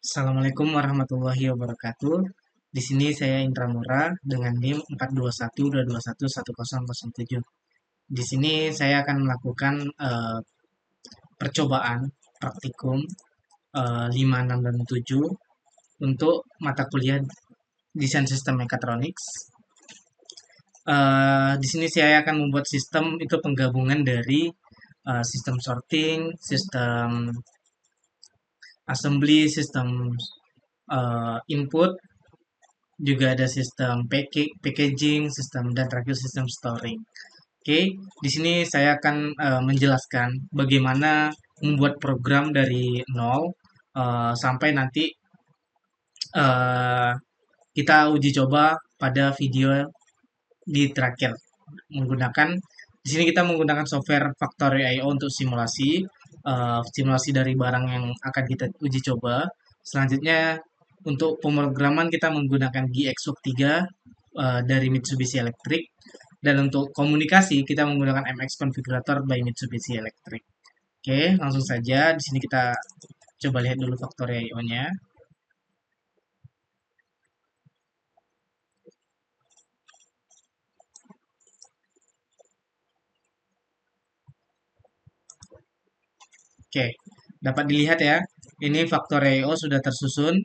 Assalamualaikum warahmatullahi wabarakatuh. Di sini saya Indra Mura dengan NIM 42122111007. Di sini saya akan melakukan percobaan praktikum 5, 6, dan 7 untuk mata kuliah Desain Sistem Mechatronics. Di sini saya akan membuat sistem itu penggabungan dari sistem sorting, sistem assembly, sistem input, juga ada sistem packaging, sistem dan terakhir sistem storing. Oke, di sini saya akan menjelaskan bagaimana membuat program dari nol sampai nanti eh, kita uji coba pada video di terakhir menggunakan di sini kita menggunakan software Factory.io untuk simulasi dari barang yang akan kita uji coba. Selanjutnya untuk pemrograman kita menggunakan GXWorks 3 dari Mitsubishi Electric, dan untuk komunikasi kita menggunakan MX Configurator by Mitsubishi Electric. Oke, langsung saja di sini kita coba lihat dulu Factory.io-nya. Oke, dapat dilihat ya. Ini Factory.io sudah tersusun.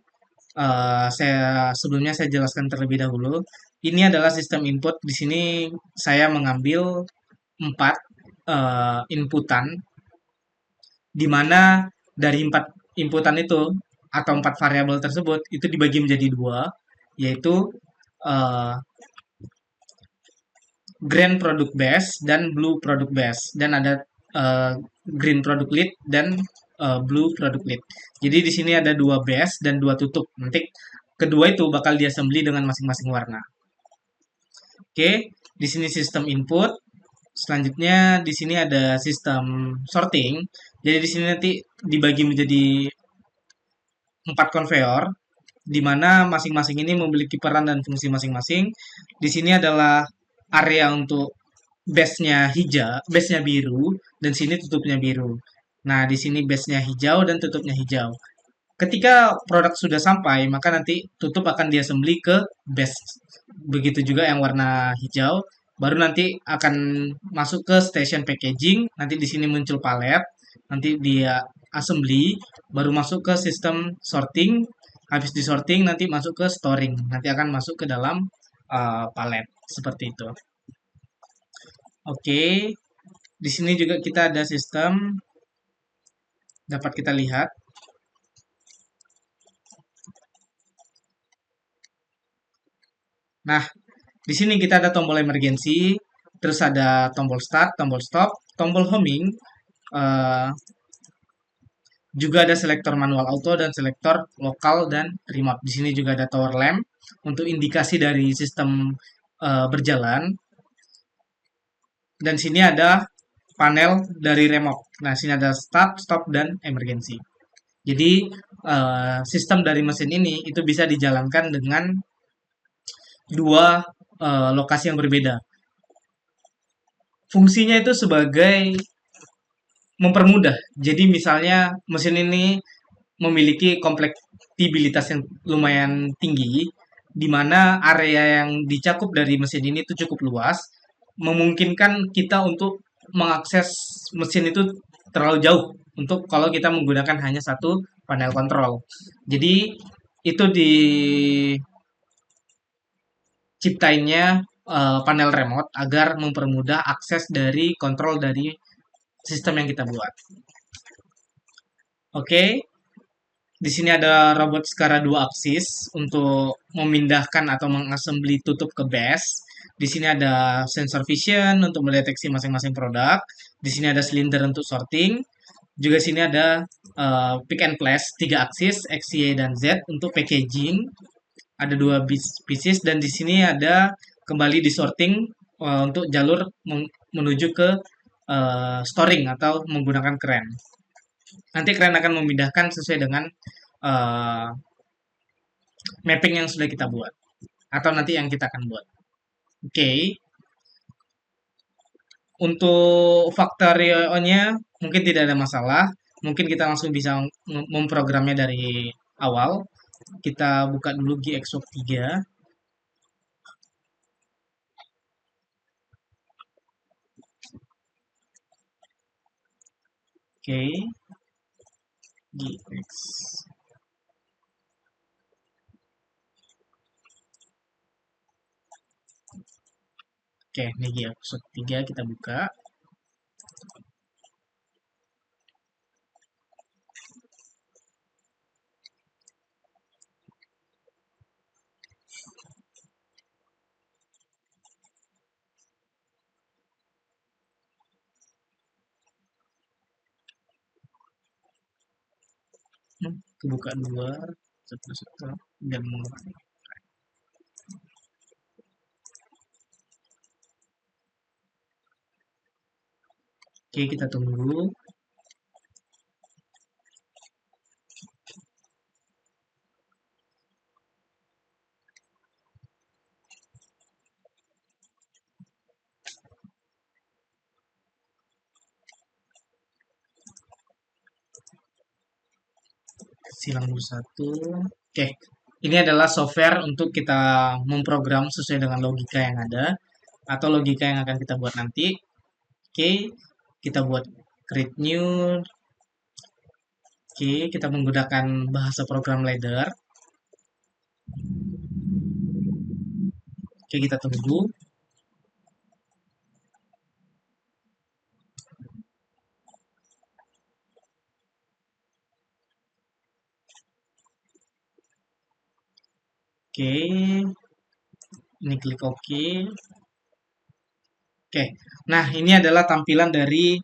Sebelumnya saya jelaskan terlebih dahulu. Ini adalah sistem input. Di sini saya mengambil 4 inputan, di mana dari 4 inputan itu atau 4 variabel tersebut itu dibagi menjadi dua, yaitu uh, green product base dan blue product base, dan ada uh, green product lead dan blue product lead. Jadi di sini ada dua base dan dua tutup. Nanti kedua itu bakal diassembly dengan masing-masing warna. Oke, di sini sistem input. Selanjutnya di sini ada sistem sorting. Jadi di sini nanti dibagi menjadi 4 konveyor, di mana masing-masing ini memiliki peran dan fungsi masing-masing. Di sini adalah area untuk base-nya hijau, base-nya biru, dan sini tutupnya biru. Nah, di sini base-nya hijau dan tutupnya hijau. Ketika produk sudah sampai, maka nanti tutup akan diassembly ke base. Begitu juga yang warna hijau, baru nanti akan masuk ke station packaging. Nanti di sini muncul palet, nanti dia assembly, baru masuk ke sistem sorting. Habis di sorting nanti masuk ke storing. Nanti akan masuk ke dalam palet seperti itu. Oke, di sini juga kita ada sistem, dapat kita lihat. Nah, di sini kita ada tombol emergency, terus ada tombol start, tombol stop, tombol homing, eh, juga ada selektor manual auto dan selektor lokal dan remote. Di sini juga ada tower lamp untuk indikasi dari sistem berjalan. Dan sini ada panel dari remote. Nah, sini ada start, stop, dan emergency. Jadi, sistem dari mesin ini itu bisa dijalankan dengan dua lokasi yang berbeda. Fungsinya itu sebagai mempermudah. Jadi misalnya mesin ini memiliki kompleksibilitas yang lumayan tinggi, di mana area yang dicakup dari mesin ini itu cukup luas, memungkinkan kita untuk mengakses mesin itu terlalu jauh untuk kalau kita menggunakan hanya satu panel kontrol. Jadi itu diciptainnya panel remote agar mempermudah akses dari kontrol dari sistem yang kita buat. Oke, di sini ada robot skala 2 aksis untuk memindahkan atau mengassembly tutup ke base. Di sini ada sensor vision untuk mendeteksi masing-masing produk. Di sini ada silinder untuk sorting. Juga sini ada pick and place 3 aksis X, Y, dan Z untuk packaging. Ada 2 pieces, dan di sini ada kembali di sorting untuk jalur menuju ke storing atau menggunakan kren. Nanti kalian akan memindahkan sesuai dengan uh, mapping yang sudah kita buat atau nanti yang kita akan buat. Oke, okay. Untuk Factorio-nya mungkin tidak ada masalah. Mungkin kita langsung bisa memprogramnya dari awal. Kita buka dulu GXWork 3. Oke, GX. Oke, ini GXWork 3 kita buka. Kebuka dua, satu, dan mulai. Oke, kita tunggu. Silang dulu satu. Oke, ini adalah software untuk kita memprogram sesuai dengan logika yang ada atau logika yang akan kita buat nanti. Oke, kita buat create new. Oke, kita menggunakan bahasa program ladder. Oke, kita tunggu. Oke, ini klik OK. Oke, nah ini adalah tampilan dari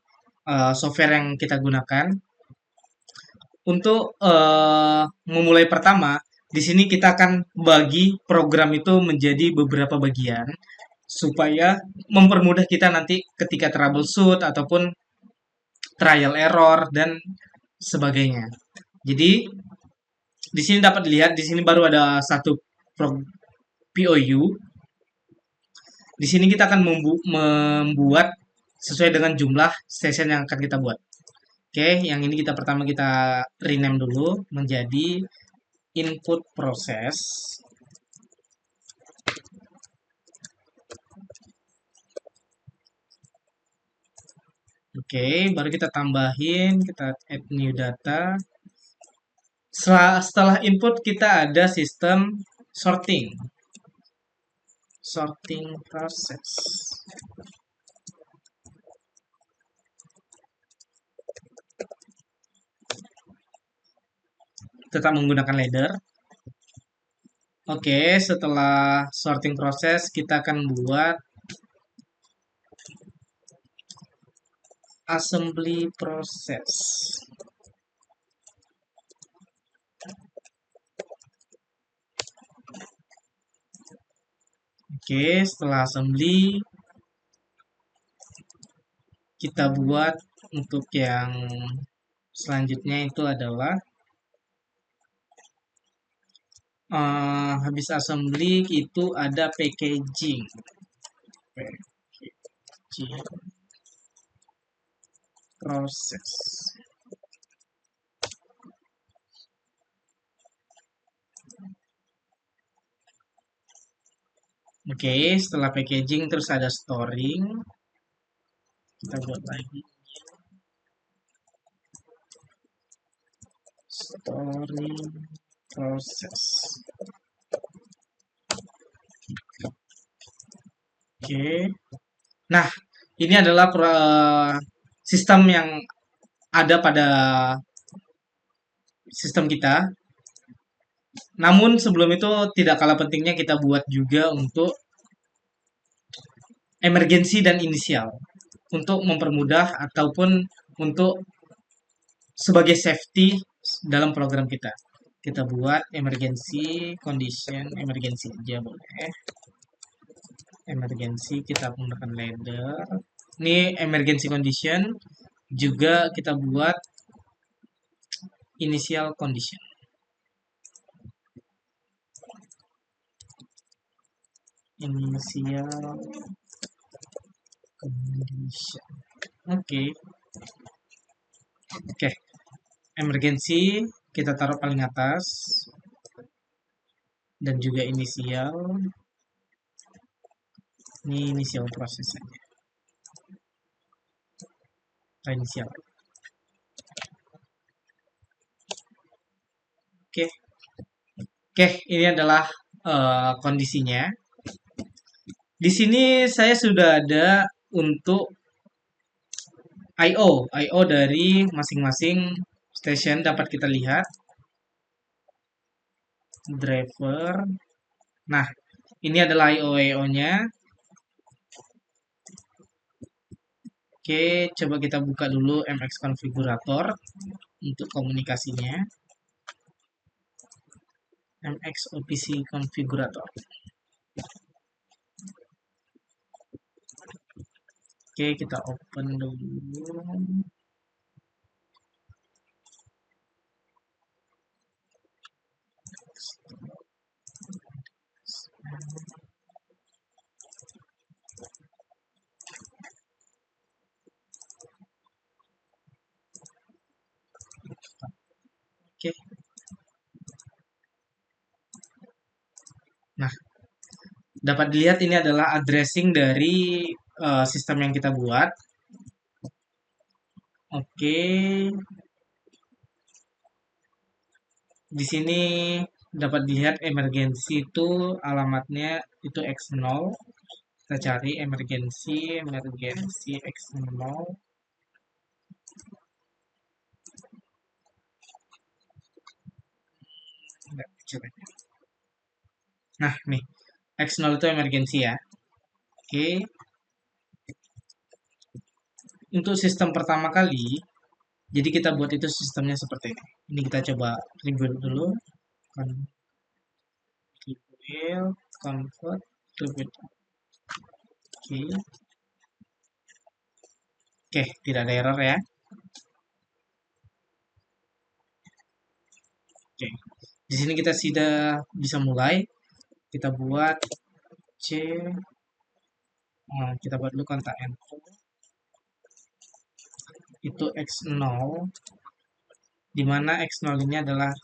software yang kita gunakan. Untuk memulai pertama, di sini kita akan bagi program itu menjadi beberapa bagian supaya mempermudah kita nanti ketika troubleshoot ataupun trial error dan sebagainya. Jadi di sini dapat dilihat di sini baru ada satu POU. Di sini kita akan membuat sesuai dengan jumlah session yang akan kita buat. Oke, yang ini kita pertama kita rename dulu menjadi input proses. Oke, baru kita tambahin, kita add new data. Setelah input kita ada sistem sorting. Sorting process. Tetap menggunakan ladder. Oke, setelah sorting proses kita akan buat assembly process. Oke, setelah assembly kita buat untuk yang selanjutnya itu adalah habis assembly itu ada packaging. Proses. Oke, setelah packaging terus ada storing. Kita buat lagi. Storing proses. Oke. Nah, ini adalah sistem yang ada pada sistem kita. Namun sebelum itu tidak kalah pentingnya kita buat juga untuk emergensi dan inisial untuk mempermudah ataupun untuk sebagai safety dalam program kita. Kita buat emergency condition, emergency aja boleh. Emergency kita menggunakan ladder. Ini emergency condition juga kita buat initial condition. Initial condition. Oke. Oke. Emergency kita taruh paling atas, dan juga inisial. Ini inisial prosesnya, inisial. Oke, oke, ini adalah kondisinya. Di sini saya sudah ada untuk I/O dari masing-masing station dapat kita lihat. Driver. Nah, ini adalah I/O-nya. Oke, coba kita buka dulu MX Configurator untuk komunikasinya. MX OPC Configurator. Oke, kita open dulu. Oke. Nah, dapat dilihat ini adalah addressing dari sistem yang kita buat. Oke. Di sini dapat dilihat emergency itu alamatnya itu X0. Kita cari emergency X0. Nah, nih. X0 itu emergency ya. Oke. Untuk sistem pertama kali, jadi kita buat itu sistemnya seperti ini. Ini kita coba rebuild dulu. Rebuild, convert, rebuild. Oke. Oke, tidak ada error ya. Oke. Di sini kita sudah bisa mulai. Kita buat C. Kita buat dulu kontak info. Itu X0. Dimana X0 ini adalah,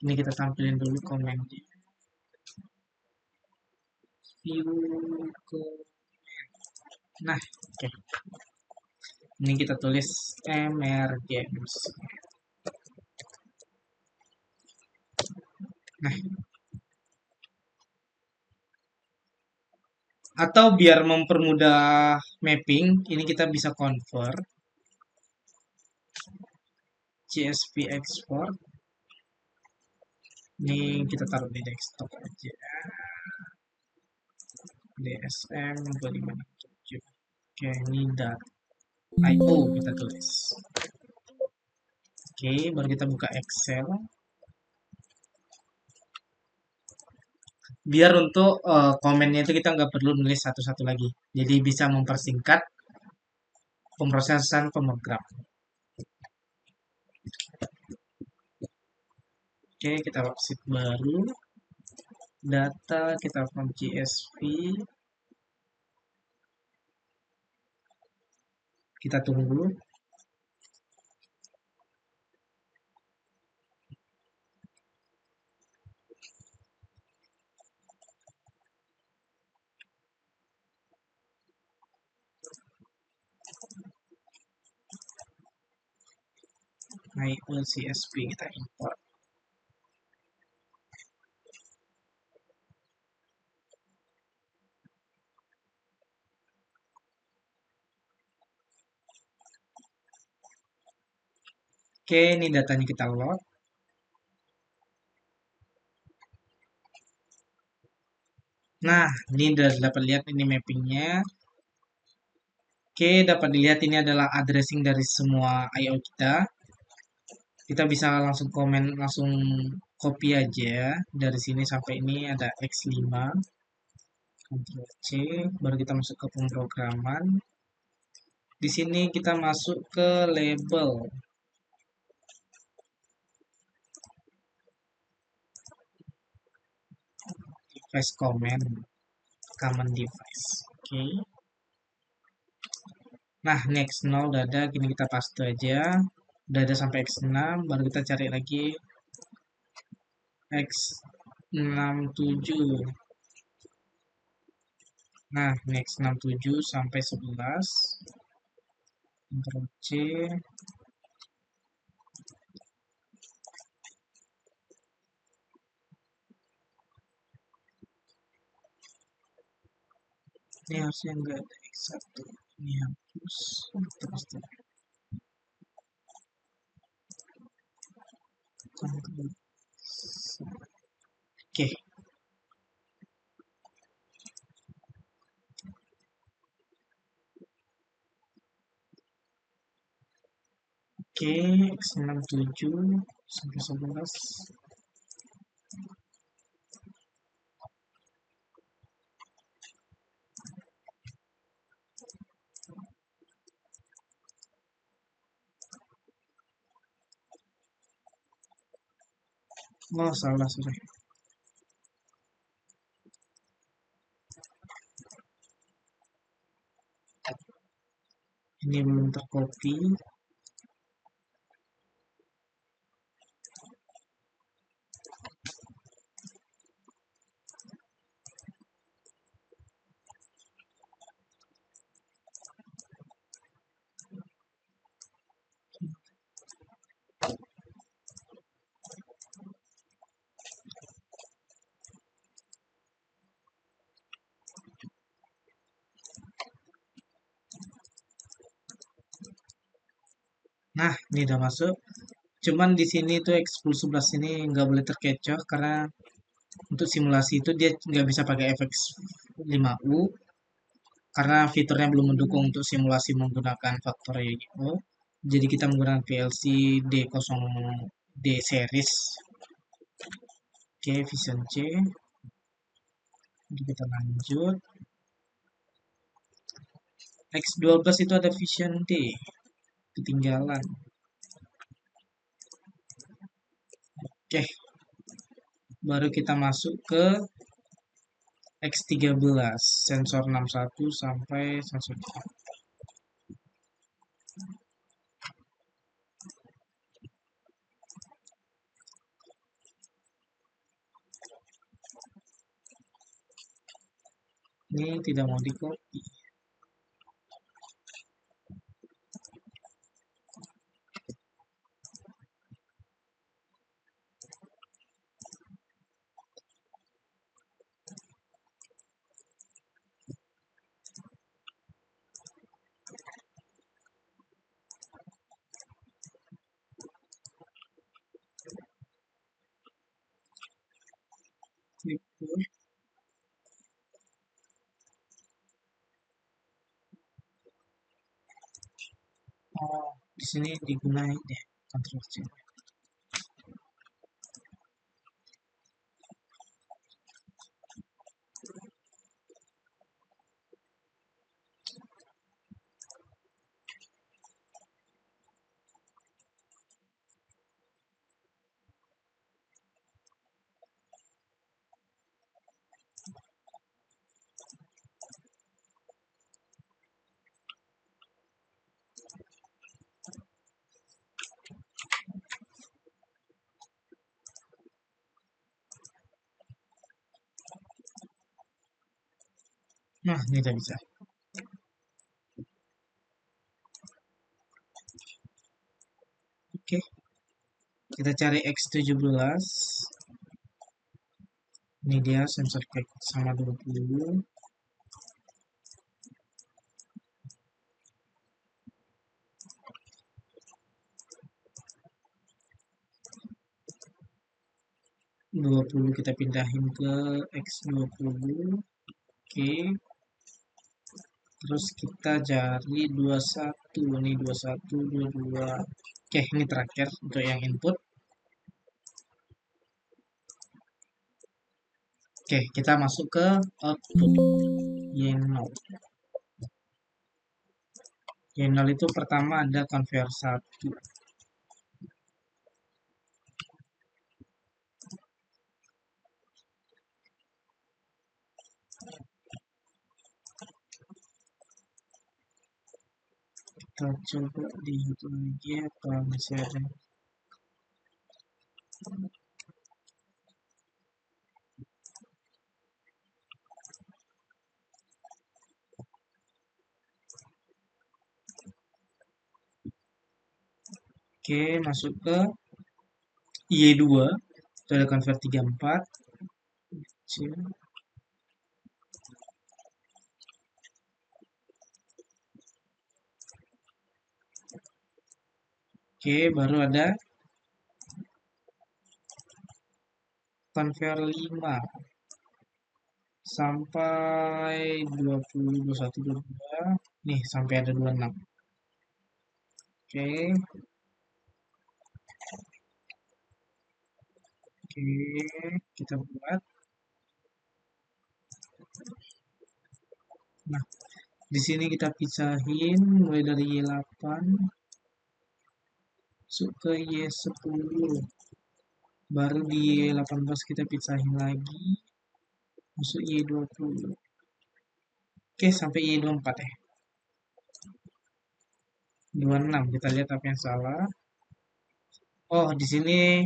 ini kita tampilin dulu komennya. View comment. Nah, oke. Ini kita tulis emergency. Nah, atau biar mempermudah mapping, ini kita bisa convert CSV export. Ini kita taruh di desktop aja. DSM 257. Oke, ini .io kita tulis. Oke, baru kita buka Excel. Biar untuk komennya itu kita nggak perlu nulis satu-satu lagi. Jadi bisa mempersingkat pemrosesan pemrogram. Oke, kita worksheet baru. Data kita from CSV. Kita tunggu. CSV kita import. Oke, ini datanya kita load. Nah, ini dapat lihat ini mappingnya. Oke, dapat dilihat ini adalah addressing dari semua I/O kita. Kita bisa langsung komen, langsung copy aja dari sini sampai ini ada X5. Ctrl C, baru kita masuk ke pemrograman. Di sini kita masuk ke label. Device common device. Oke. Nah, ini X0 udah ada, gini kita paste aja. Udah ada sampai X6, baru kita cari lagi X67. Nah, ini X67 sampai 11. Ctrl C. Ini harusnya enggak ada X1. Ini hapus. Terus terus. Ctrl C. Oke. Oke, X67 sampai 11. Oh, salah, sorry. Ini belum tercopy. Nah, ini udah masuk. Cuman di sini tuh X1011 ini nggak boleh terkecoh karena untuk simulasi itu dia nggak bisa pakai FX 5U karena fiturnya belum mendukung untuk simulasi menggunakan faktor YO. Jadi kita menggunakan PLC D0D series. Oke, Vision C. Jadi kita lanjut. X12 itu ada Vision D. Ketinggalan. Oke, baru kita masuk ke X13, sensor 61 sampai sensor 3. Ini tidak mau di copy. Klik push. Oh, di sini digunain deh Ctrl C. Nah, ini udah bisa. Oke, kita cari X17. Ini dia sensor klik sama 20. 20 kita pindahin ke X20. Oke, terus kita cari 21. Ini 21, 22. Oke, ini terakhir untuk yang input. Oke, kita masuk ke output Y0. Y0 itu pertama ada conveyor 1. Kita coba lihat lagi apa masih ada. Oke, masuk ke Y2. Itu ada convert 34. Oke, baru ada convert 5 sampai 20, 21, 22. Nih, sampai ada 26. Oke, oke, kita buat. Nah, di sini kita pisahin mulai dari Y8 masuk ke Y10. Baru di Y18 kita pisahin lagi masuk Y20. Oke, sampai Y24 ya. 26, kita lihat apa yang salah. Oh, di sini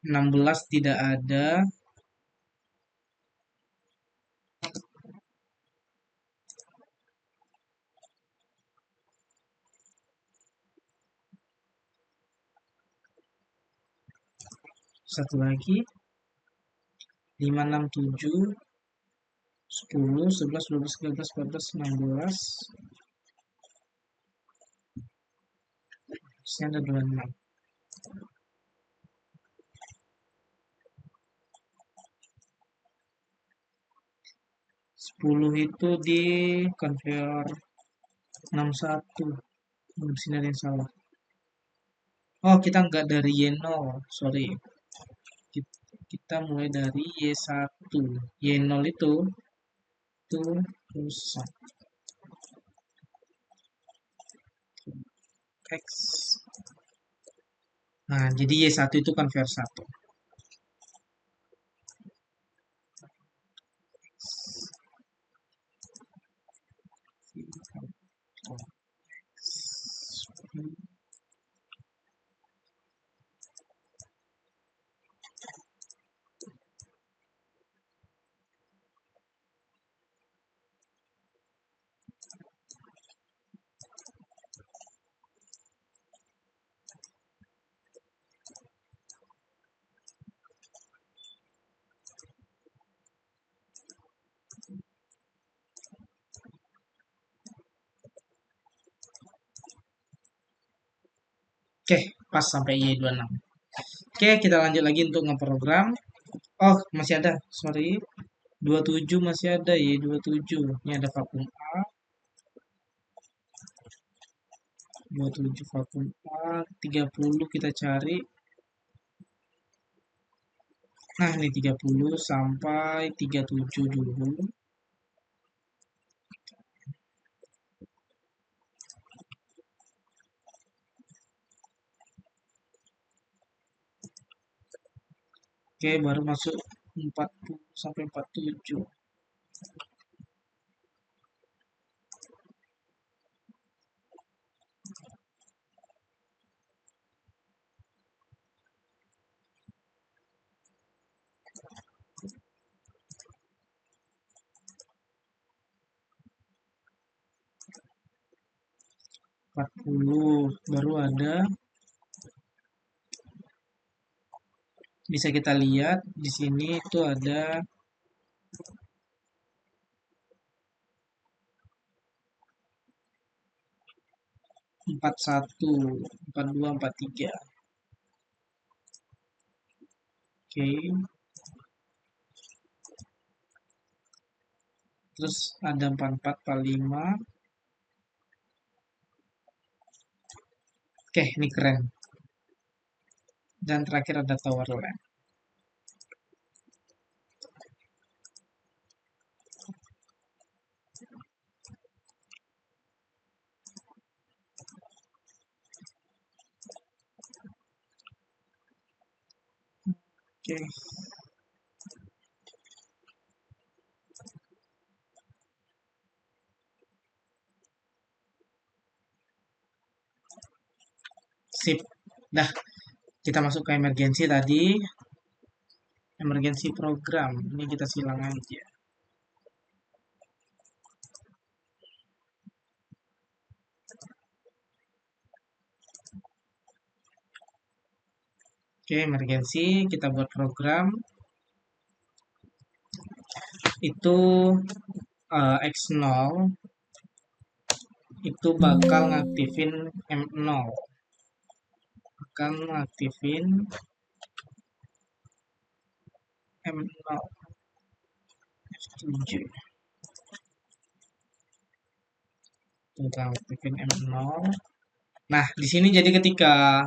16 tidak ada. Satu lagi, 5, 6, 7, 10, 11, 12, 13, 14, 16. Di sini ada 26. 10 itu di convert 61. Di sini ada yang salah. Oh, kita nggak dari Y0, sorry. Kita mulai dari Y1. Y0 itu rusak. X. Nah, jadi Y1 itu convert 1. Oke, pas sampai Y26. Oke, kita lanjut lagi untuk ngeprogram. Oh, masih ada, sorry. 27 masih ada, Y27. Ini ada vakum A. 27 vakum A. 30 kita cari. Nah, ini 30 sampai 37 dulu. Oke, baru masuk 40 sampai 47. 40 baru ada, bisa kita lihat di sini itu ada 41, 42, 43. Oke, terus ada 44, 45. Oke, ini keren. Dan terakhir ada tower lamp. Oke, sip. Dah, kita masuk ke emergency tadi. Emergency program. Ini kita silang aja. Oke, emergency kita buat program itu X0 itu bakal ngaktifin M0, bakal ngaktifin M0 F7, bakal ngaktifin M0. Nah, di sini jadi ketika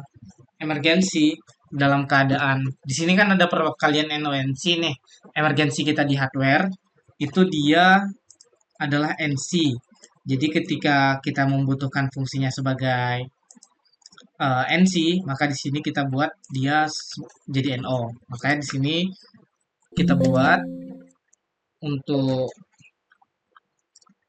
emergensi dalam keadaan di sini kan ada perkalian NONC nih. Emergensi kita di hardware itu dia adalah NC. Jadi ketika kita membutuhkan fungsinya sebagai NC, maka di sini kita buat dia jadi NO. Makanya di sini kita buat untuk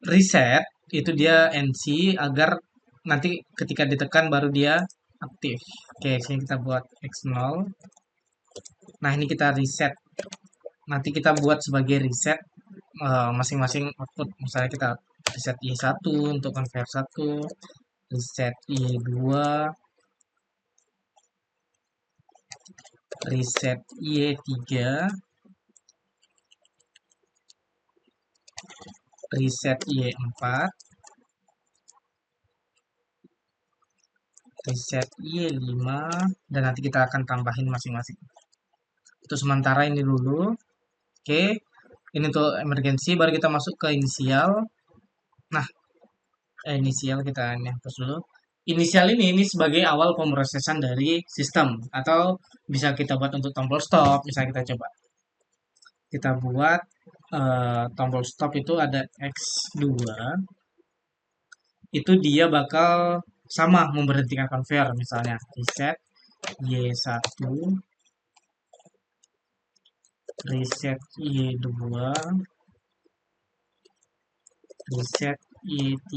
reset itu dia NC agar nanti ketika ditekan baru dia aktif. Oke, sini kita buat X0. Nah, ini kita reset. Nanti kita buat sebagai reset masing-masing output. Misalnya kita reset Y1 untuk conveyor 1, reset Y2, reset Y3, reset Y4, reset Y5, dan nanti kita akan tambahin masing-masing. Itu sementara ini dulu. Oke, ini untuk emergency, baru kita masuk ke inisial. Nah, inisial kita ini hapus dulu. Inisial ini sebagai awal pemrosesan dari sistem, atau bisa kita buat untuk tombol stop. Misalnya kita coba, kita buat tombol stop itu ada X2, itu dia bakal sama memberhentikan conveyor. Misalnya reset Y1, reset Y2, reset Y3,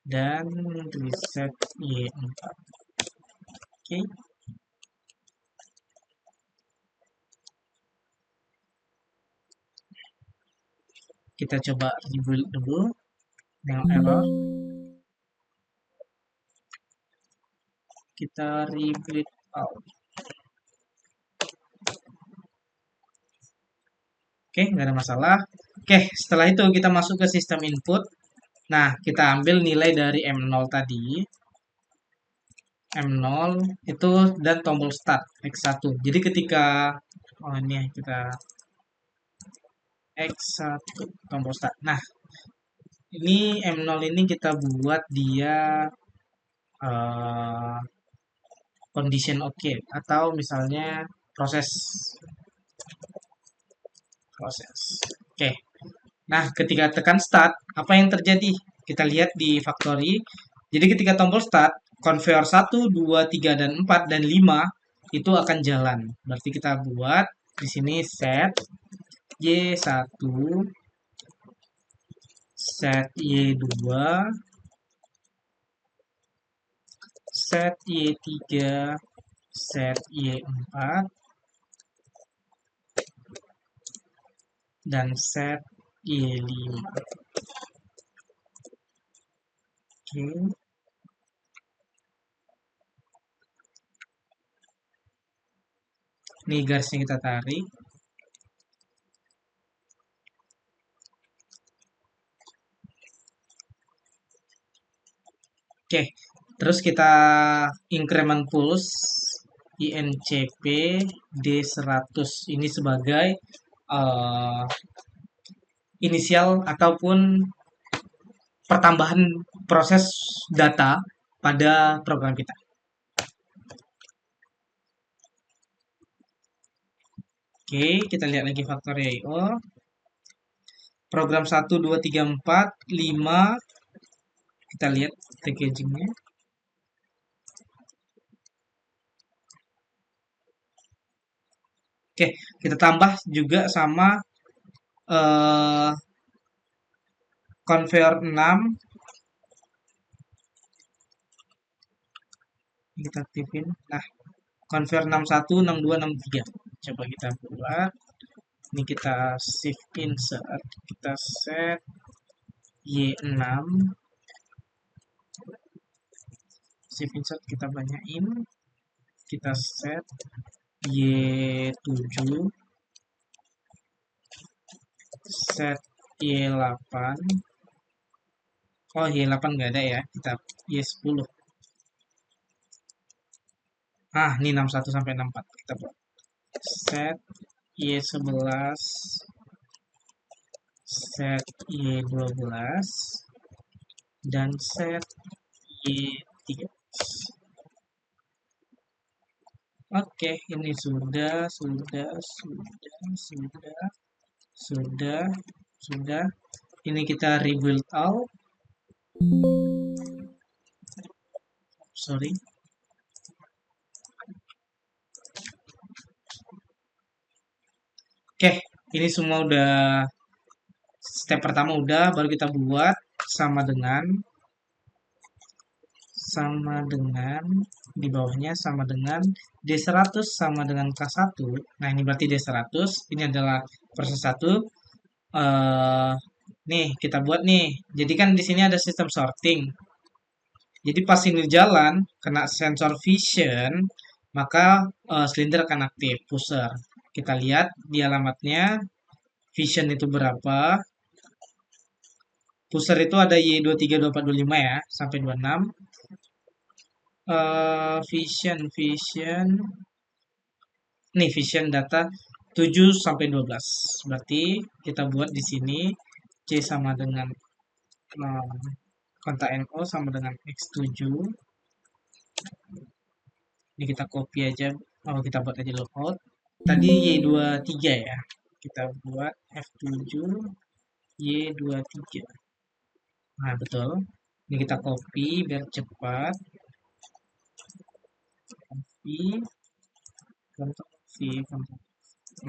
dan reset Y4. Oke. Kita coba rebuild dulu dengan error. Kita rebuild out. Oke, nggak ada masalah. Oke, setelah itu kita masuk ke sistem input. Nah, kita ambil nilai dari M0 tadi. M0 itu dan tombol start X1. Jadi ketika ini kita X1 tombol start. Nah, ini M0 ini kita buat dia uh, condition oke, atau misalnya proses. Oke. Nah, ketika tekan start, apa yang terjadi? Kita lihat di factory. Jadi ketika tombol start, conveyor 1, 2, 3, dan 4, dan 5 itu akan jalan. Berarti kita buat di sini set Y1, set Y2, set Y3, set Y4, dan set Y5. Oke. Ini garisnya kita tarik. Oke, terus kita increment pulse INCP D100 ini sebagai inisial ataupun pertambahan proses data pada program kita. Oke, kita lihat lagi faktor I/O. Program 1, 2, 3, 4, 5. Kita lihat packagingnya. Oke, kita tambah juga sama conveyor 6. Kita aktifin. Nah, conveyor 61, 62, 63. Coba kita buat. Ini kita shift insert. Kita set Y6. Safe insert kita banyakin. Kita set Y7, set Y8. Oh, Y8 nggak ada ya. Kita Y10. Ah, ini 61 sampai 64. Kita buat set Y11, set Y12, dan set Y13. Oke, ini sudah. Ini kita rebuild all. Sorry. Oke, ini semua udah, step pertama udah, baru kita buat sama dengan di bawahnya sama dengan D100 sama dengan K1. Nah, ini berarti D100, ini adalah proses 1. eh Nih, kita buat nih. Jadi kan di sini ada sistem sorting. Jadi pas ini jalan, kena sensor vision, maka silinder akan aktif, pusher. Kita lihat di alamatnya, vision itu berapa. Pusher itu ada Y23, 24, 25 ya, sampai 26. Vision. Nih, vision data 7 sampai 12. Berarti kita buat di sini C sama dengan kontak NO sama dengan X7. Ini kita copy aja. Oh, kita buat aja logout. Tadi Y23 ya. Kita buat F7 Y23. Nah, betul. Ini kita copy biar cepat. Copy. Ctrl V,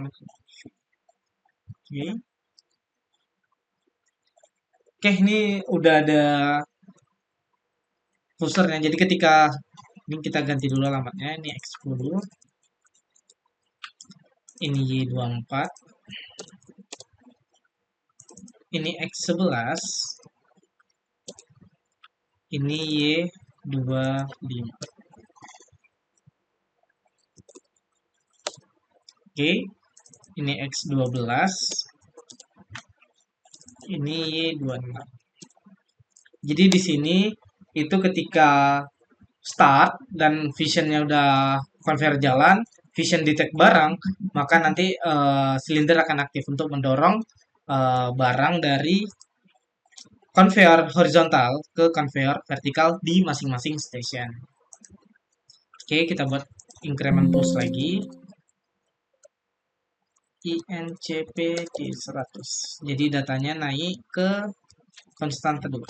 Oke. Oke, ini udah ada pushernya. Jadi ketika ini kita ganti dulu alamatnya. Ini X10. Ini Y24. Ini X11. Ini Y25. Oke, ini X12. Ini Y26. Jadi di sini itu ketika start dan visionnya udah conveyor jalan, vision detect barang, maka nanti silinder akan aktif untuk mendorong barang dari conveyor horizontal ke conveyor vertikal di masing-masing station. Oke, kita buat increment pulse lagi. INCP di 100. Jadi datanya naik ke konstan kedua.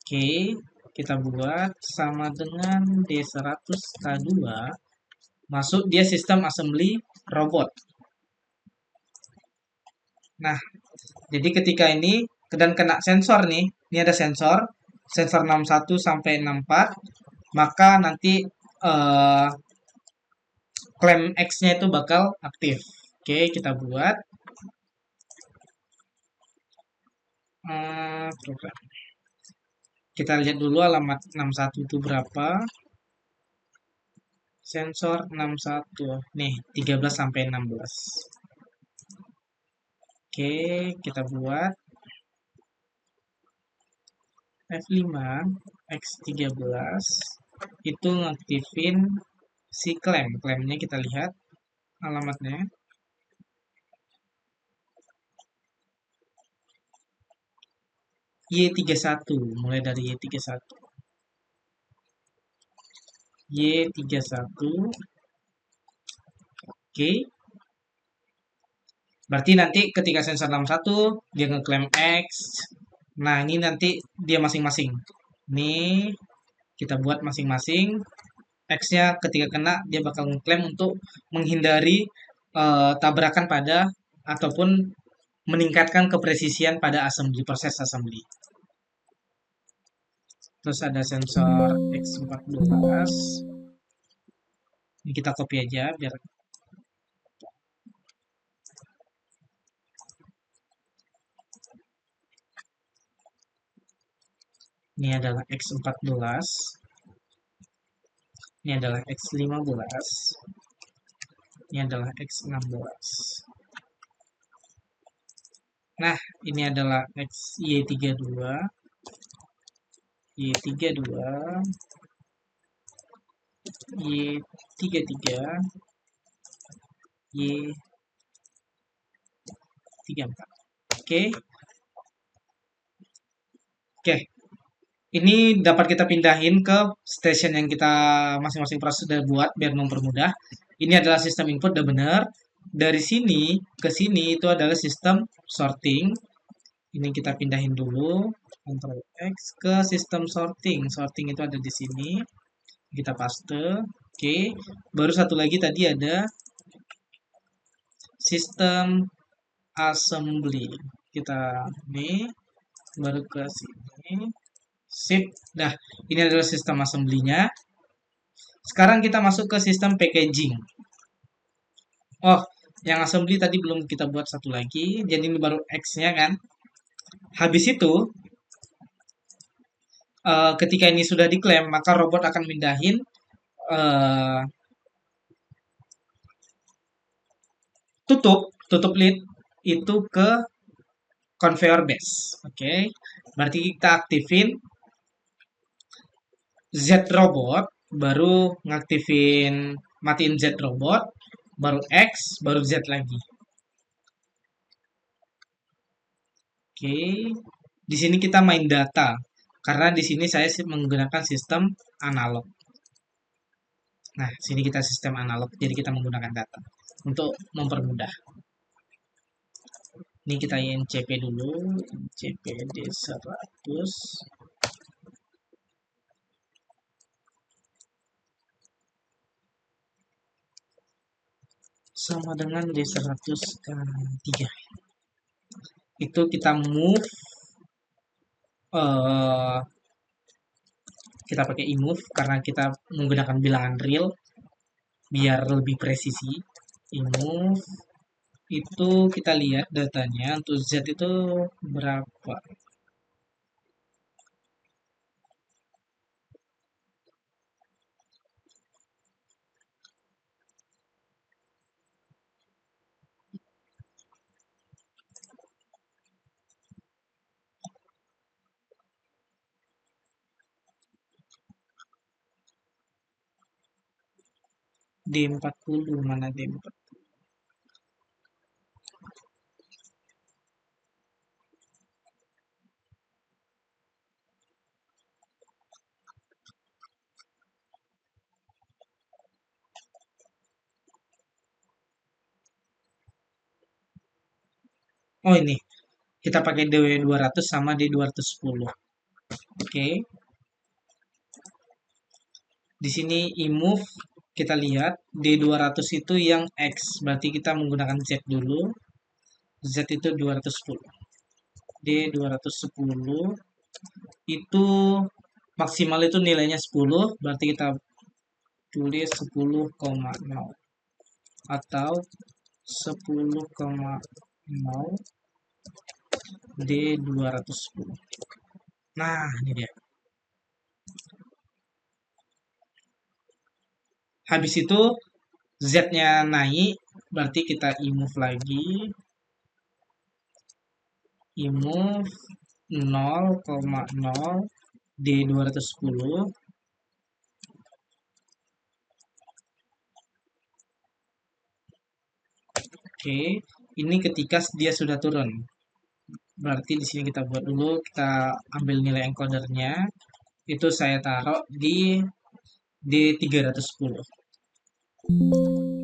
Oke, kita buat sama dengan D100K2. Masuk dia sistem assembly robot. Nah, jadi ketika ini dan kena sensor nih, ini ada sensor 61 sampai 64, maka nanti eh, klem X-nya itu bakal aktif. Oke, kita buat program. Kita lihat dulu alamat 61 itu berapa. Sensor 61. Nih, 13 sampai 16. Oke, kita buat F5 X13 itu ngaktifin si klem. Klemnya kita lihat alamatnya. Y31, mulai dari Y31. Y31. Oke. Berarti nanti ketika sensor 61 dia ngeklaim X. Nah, ini nanti dia masing-masing. Ini kita buat masing-masing. X-nya ketika kena dia bakal ngeklaim untuk menghindari tabrakan pada ataupun meningkatkan kepresisian pada assembly, proses assembly. Terus ada sensor X14. Ini kita copy aja biar Ini adalah X14, ini adalah X15, ini adalah X16. Nah, ini adalah XY32, Y32, Y33, Y34. Oke. Oke, ini dapat kita pindahin ke station yang kita masing-masing proses sudah buat biar mempermudah. Ini adalah sistem input udah benar. Dari sini ke sini itu adalah sistem sorting. Ini kita pindahin dulu, Ctrl X ke sistem sorting. Sorting itu ada di sini. Kita paste. Oke, baru satu lagi tadi ada sistem assembly. Kita ini baru ke sini. Sip. Nah, ini adalah sistem assembly-nya. Sekarang kita masuk ke sistem packaging. Oh, yang assembly tadi belum kita buat satu lagi. Jadi ini baru X-nya kan. Habis itu, ketika ini sudah diklaim, maka robot akan mindahin eh, tutup lid itu ke conveyor base. Oke, berarti kita aktifin Z robot, baru ngaktifin matiin Z robot, baru X, baru Z lagi. Oke, di sini kita main data karena di sini saya menggunakan sistem analog. Nah, sini kita sistem analog, jadi kita menggunakan data untuk mempermudah. Ini kita INCP dulu, INCPD 100. Sama dengan D103. Itu kita move, uh, kita pakai imove karena kita menggunakan bilangan real biar lebih presisi. Imove itu kita lihat datanya untuk Z itu berapa. D40 mana D40? Oh ini, kita pakai DW200 sama D210. Oke. Di sini imove kita lihat D200 itu yang X, berarti kita menggunakan Z dulu. Z itu 210. D210 itu maksimal itu nilainya 10, berarti kita tulis 10,0 atau 10,0 D210. Nah, ini dia. Habis itu Z-nya naik, berarti kita imove lagi. Imove 0,0 D210. Oke, ini ketika dia sudah turun. Berarti di sini kita buat dulu, kita ambil nilai encodernya. Itu saya taruh di D310.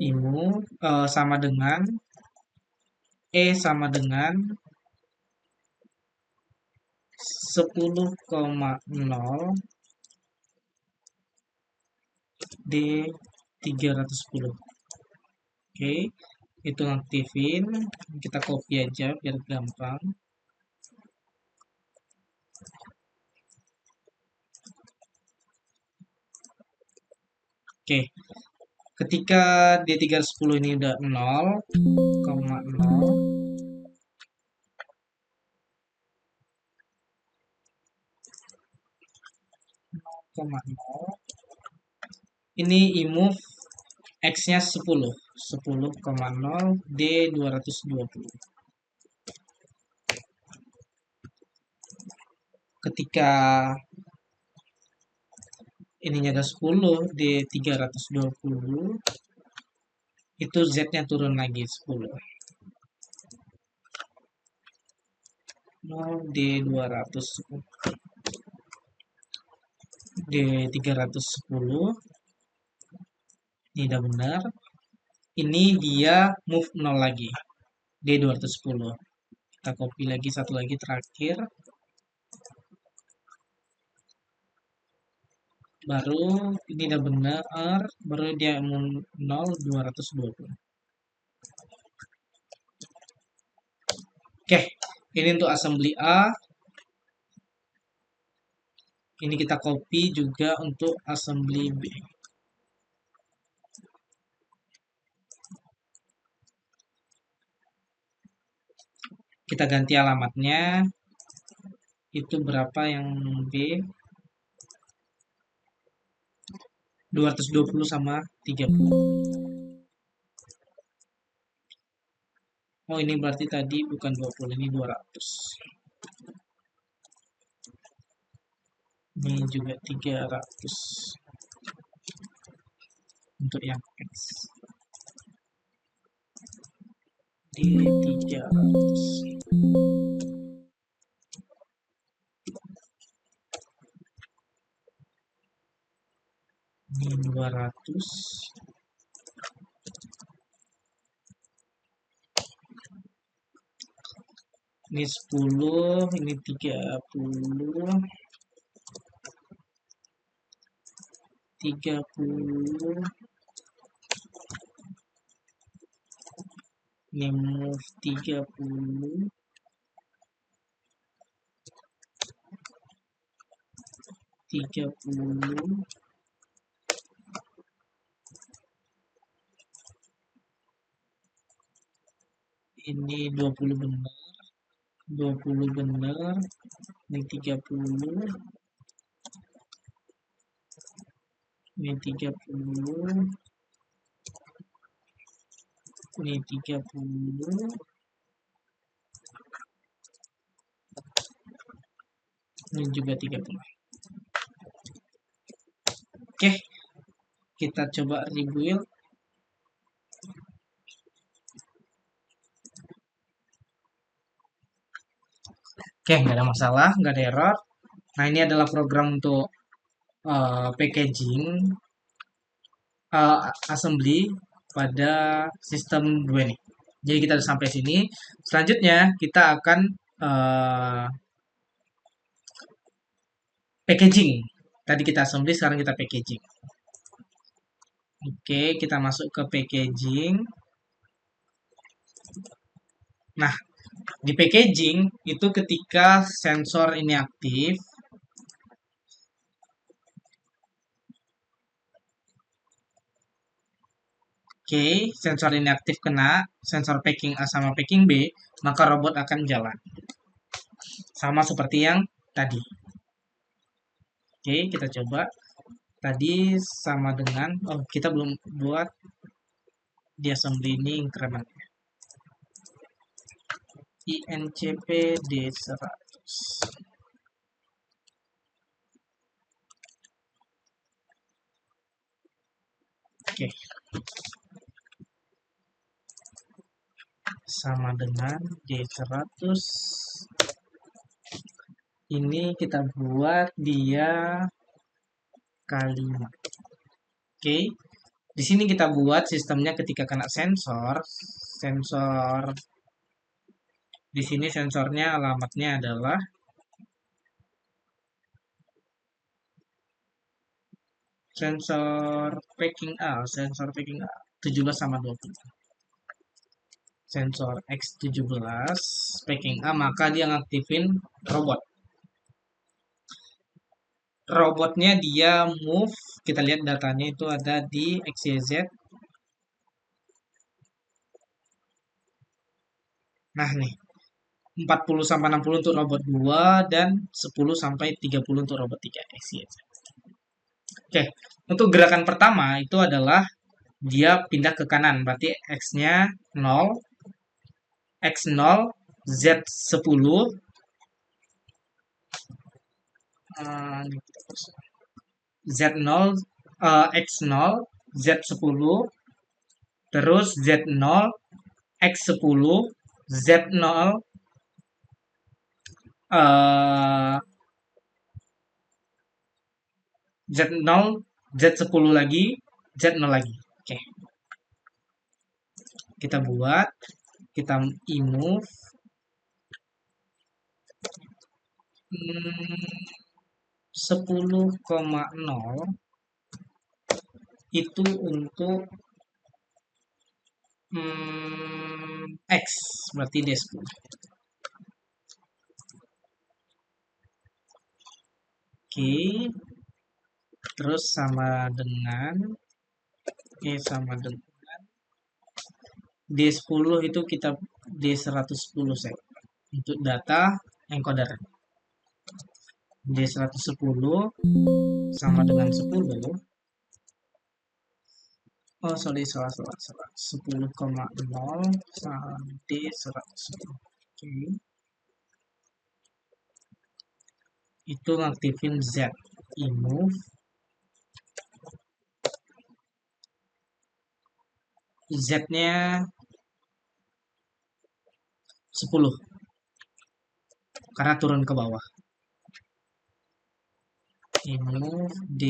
Imu sama dengan E sama dengan 10,0 D310. Oke, itu ngaktifin. Kita copy aja biar gampang. Oke, ketika D310 ini udah 0,0, 10,0. Ini imove X-nya 10. 10,0 D 220. Ketika ininya ada 10 D 320, itu Z-nya turun lagi 10. 0 D 210. D 310. Ini udah benar. Ini dia move 0 lagi. D 210. Kita copy lagi satu lagi terakhir. Baru ini udah benar, baru dia 0 220. Oke, ini untuk assembly A. Ini kita copy juga untuk assembly B. Kita ganti alamatnya. Itu berapa yang B? 220 sama 30. Oh, ini berarti tadi bukan 20, ini 200. Ini juga 300. Untuk yang X. D 300. Ini 200. Ini 10, ini 30. 30. Ini move 30. 30. Ini 20 benar. 20 benar. Ini 30. Ini 30. Ini 30. Ini juga 30. Oke, kita coba rebuild. Oke, nggak ada masalah, nggak ada error. Nah, ini adalah program untuk packaging assembly pada sistem gue nih. Jadi kita udah sampai sini. Selanjutnya kita akan packaging. Tadi kita assembly, sekarang kita packaging. Oke, kita masuk ke packaging. Nah, di packaging itu ketika sensor ini aktif, oke, sensor ini aktif kena, sensor packing A sama packing B, maka robot akan jalan. Sama seperti yang tadi. Oke, kita coba. Tadi sama dengan, oh kita belum buat di assembly ini increment. INCP D100. Oke. Sama dengan D100. Ini kita buat dia kali 5. Oke. Di sini kita buat sistemnya ketika kena sensor. Sensor di sini sensornya alamatnya adalah sensor packing A, 17 sama 20. Sensor X17 packing A, maka dia ngaktifin robot. Robotnya dia move, kita lihat datanya itu ada di XYZ. Nah nih, 40 sampai 60 untuk robot 2 dan 10 sampai 30 untuk robot 3 XYZ. Oke, untuk gerakan pertama itu adalah dia pindah ke kanan, berarti X-nya 0, X 0, Z 10, Z 0, X 0, Z 10, terus Z 0, X 10, Z 0, eh, Z 0, Z 10 lagi, Z 0 lagi. Oke, kita buat, kita move, 10,0 itu untuk X, berarti dia 10. Oke, terus sama dengan sama dengan D10 itu kita D110 set untuk data encoder. D110 sama dengan 10. Oh, sorry, salah. 10,0 sama D110. Oke. Itu ngaktifin Z. Move. Z-nya 10. Karena turun ke bawah. Move D,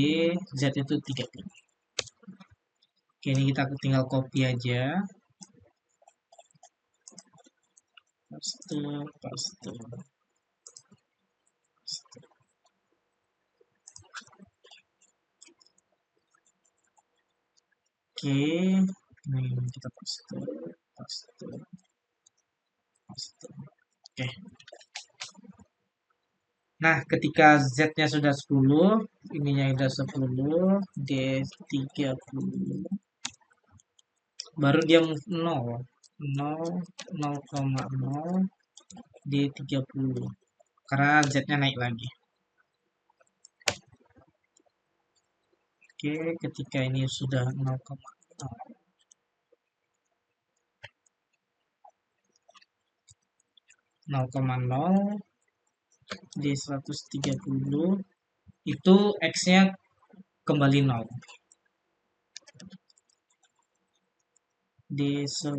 Z itu 30. Oke, ini kita tinggal copy aja. Paste. Oke, ini kita paste. Oke. Nah, ketika Z-nya sudah 10, ininya sudah 10, D30, baru dia move 0, 0,0, D30, karena Z-nya naik lagi. Oke, ketika ini sudah 0,0, D130, itu X-nya kembali 0. D10.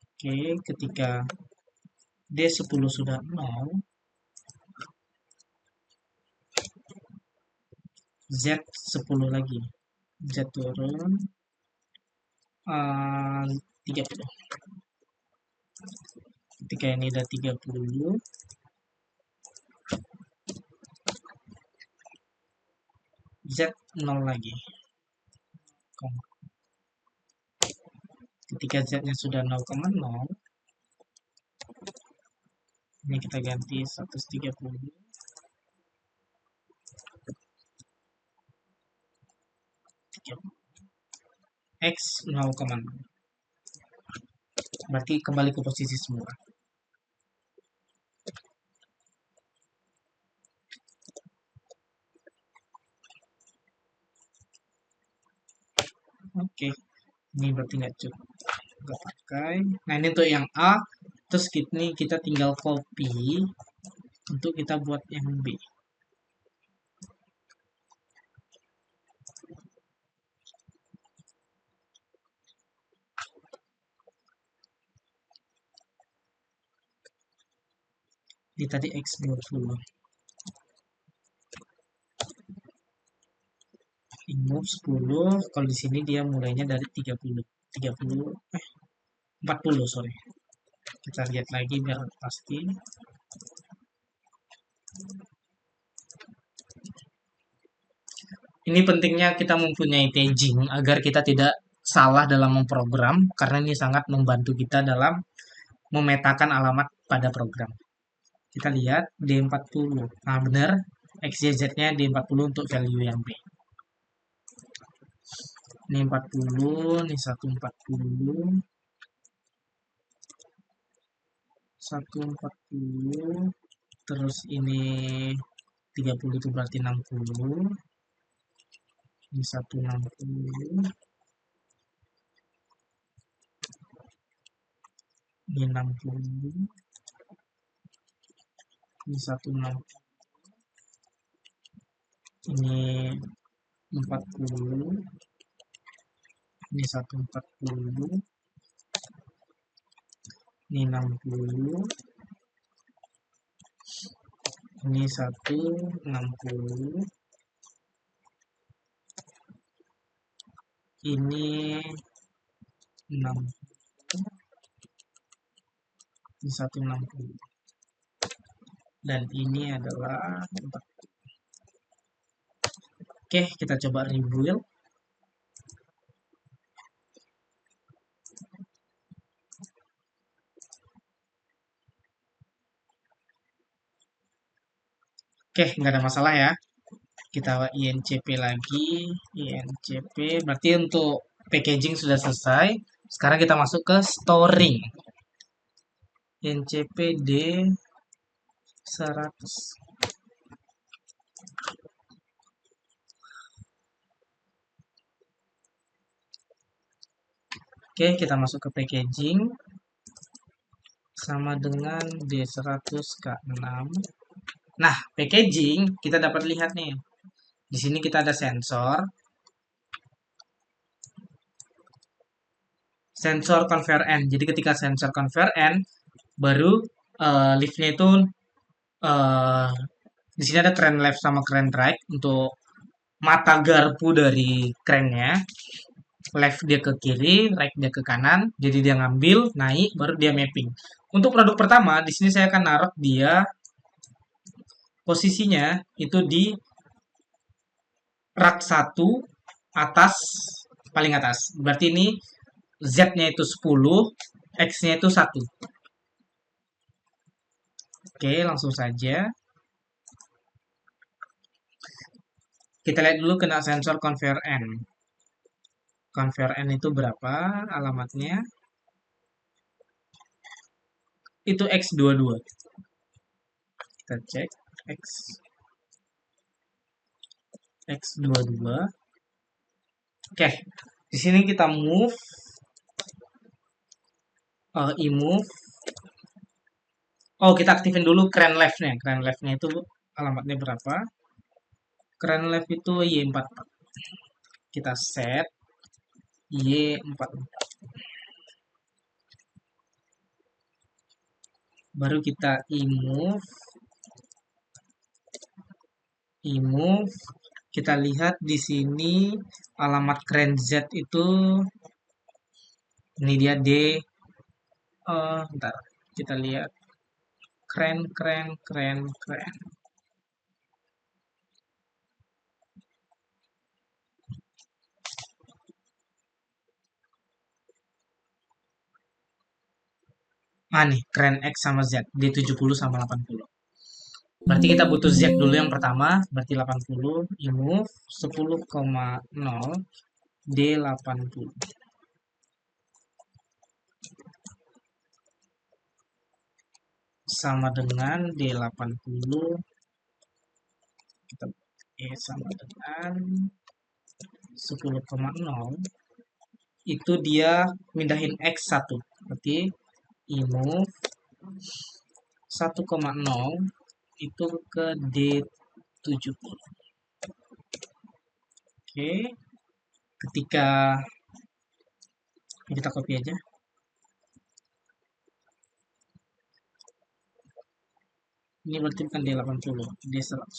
Oke, ketika D10 sudah 0, Z10 lagi. Z turun 30. Ketika ini udah 30, Z 0 lagi. Ketika Z-nya sudah 0,0, ini kita ganti 130. X 0,0. Berarti kembali ke posisi semula. Oke, ini berarti nggak cukup, nggak pakai. Nah, ini untuk yang A, terus ini kita tinggal copy untuk kita buat yang B. Ini tadi X20. Move 10, kalau di sini dia mulainya dari 30. 40, sorry. Kita lihat lagi biar pasti. Ini pentingnya kita mempunyai tagging agar kita tidak salah dalam memprogram, karena ini sangat membantu kita dalam memetakan alamat pada program. Kita lihat D40. Nah, benar, XYZ-nya D40 untuk value yang B. Ini 40, ini 140. 140. Terus ini 30 itu berarti 60. Ini 160. Ini 60. Ini 160. Ini 40. Ini 140. Ini 60. Ini 160. Ini 60. Ini 160. Dan ini adalah 4. Oke, kita coba rebuild. Oke, nggak ada masalah ya. Kita INCP lagi. INCP berarti untuk packaging sudah selesai. Sekarang kita masuk ke storing. INCP D100. Oke, kita masuk ke packaging. Sama dengan D100K6. Nah, packaging kita dapat lihat nih. Di sini kita ada sensor. Sensor conver N. Jadi ketika sensor conver N, baru liftnya itu di sini ada crank left sama crank right untuk mata garpu dari cranknya. Left dia ke kiri, right dia ke kanan. Jadi dia ngambil, naik, baru dia mapping. Untuk produk pertama, di sini saya akan naruh dia posisinya itu di rak 1 atas, paling atas. Berarti ini Z-nya itu 10, X-nya itu 1. Oke, langsung saja. Kita lihat dulu kena sensor conver N. Conver N itu berapa alamatnya? Itu X22. Kita cek X22. Oke, di sini kita move move. Oh, kita aktifin dulu crank left-nya. Crank left-nya itu alamatnya berapa? Crank left itu Y44. Kita set Y44. Baru kita move. Kita lihat di sini alamat crank Z itu ini dia D. Bentar, kita lihat crank. Nih, crank X sama Z di 70 sama 80. Berarti kita butuh Z dulu yang pertama, berarti 80, move 10,0 D80. Sama dengan D80, kita sama dengan 10,0, itu dia mindahin X1. Berarti move 1,0 itu ke D70. Oke, ketika kita copy aja. Ini berarti bukan D80, D100.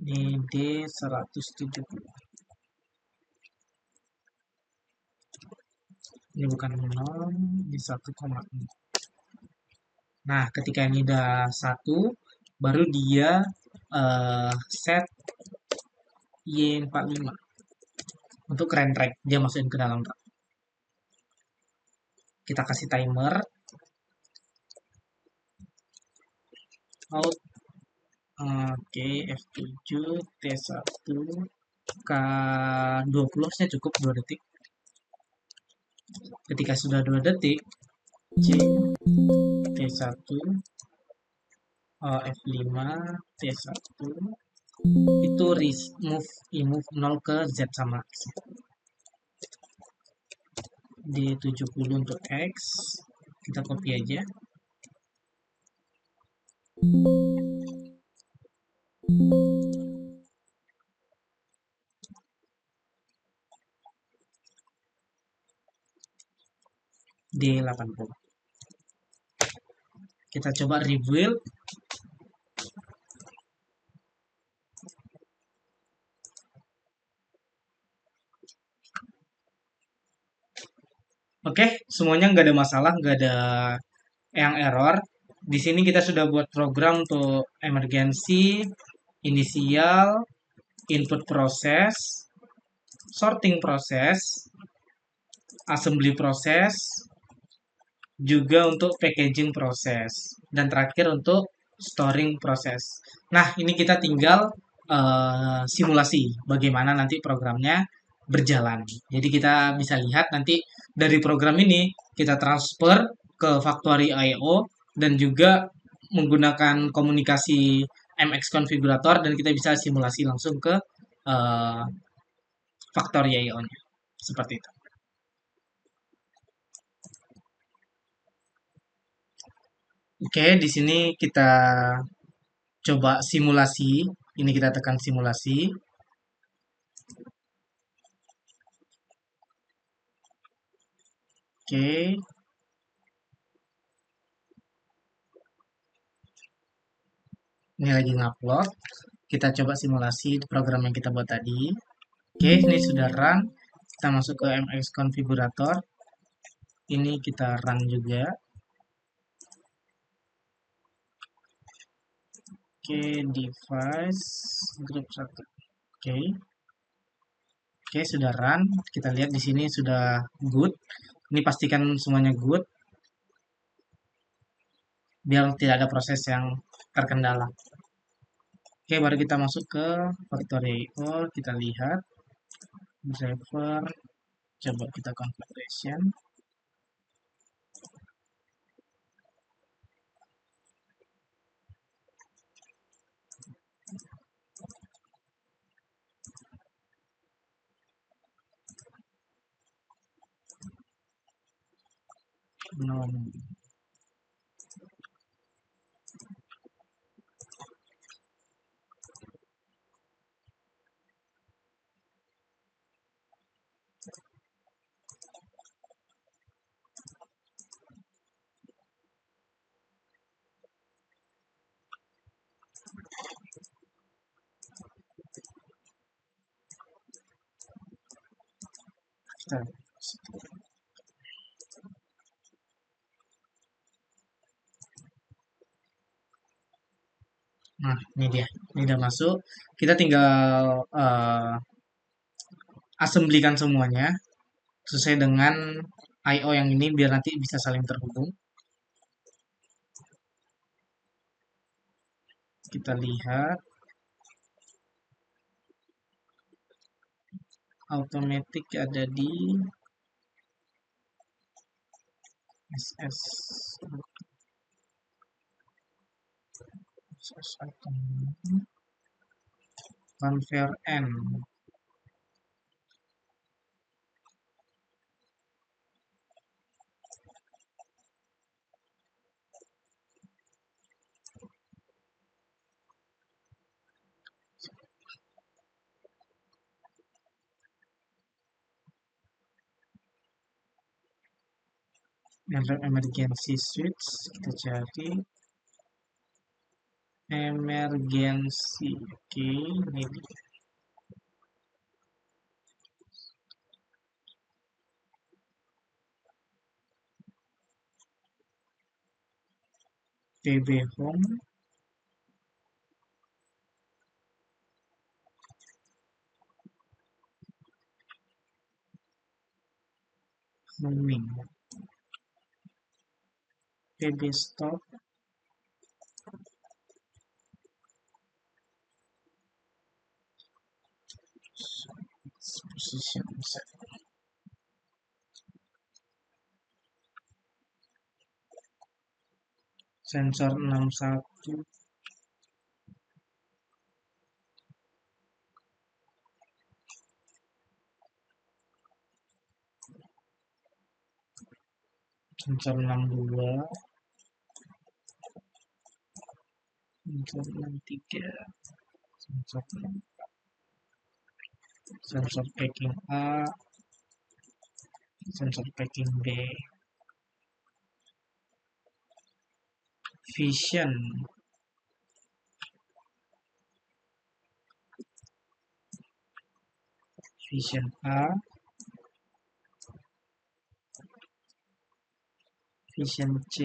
Ini D170. Ini bukan 0, di 1,6. Nah, ketika ini udah 1, baru dia set Y45 untuk crank track. Dia masukin ke dalam rak. Kita kasih timer. Out. Oke, F7, T1, K20 nya cukup 2 detik. Ketika sudah 2 detik, C T1, F5, T1, itu remove 0 ke Z sama. D70 untuk X, kita copy aja. D80. Kita coba rebuild. Oke, semuanya nggak ada masalah, nggak ada yang error. Di sini kita sudah buat program untuk emergency, inisial, input proses, sorting proses, assembly proses, juga untuk packaging proses, dan terakhir untuk storing proses. Nah, ini kita tinggal simulasi bagaimana nanti programnya berjalan. Jadi kita bisa lihat nanti dari program ini kita transfer ke Factory IO dan juga menggunakan komunikasi MX Configurator dan kita bisa simulasi langsung ke uh, Factory IO-nya. Seperti itu. Oke, di sini kita coba simulasi. Ini kita tekan simulasi. Oke. Ini lagi ngupload. Kita coba simulasi program yang kita buat tadi. Oke, ini sudah run. Kita masuk ke MX Configurator. Ini kita run juga. Oke, device group 1. Oke. Oke, sudah run. Kita lihat di sini sudah good. Ini pastikan semuanya good. Biar tidak ada proses yang terkendala. Oke, baru kita masuk ke Factory.io, kita lihat driver, coba kita configuration. No. Kita Nah, ini dia. Ini udah masuk. Kita tinggal assemblykan semuanya sesuai dengan I/O yang ini biar nanti bisa saling terhubung. Kita lihat automatic ada di SS item confer n. Emergency switch kita cari emergency. Oke, ini dia. PB home. Homing. PB stop. Position set. sensor 61, sensor 62, sensor 63, sensor 64, sensor packing A, sensor packing B, vision, vision A, vision C,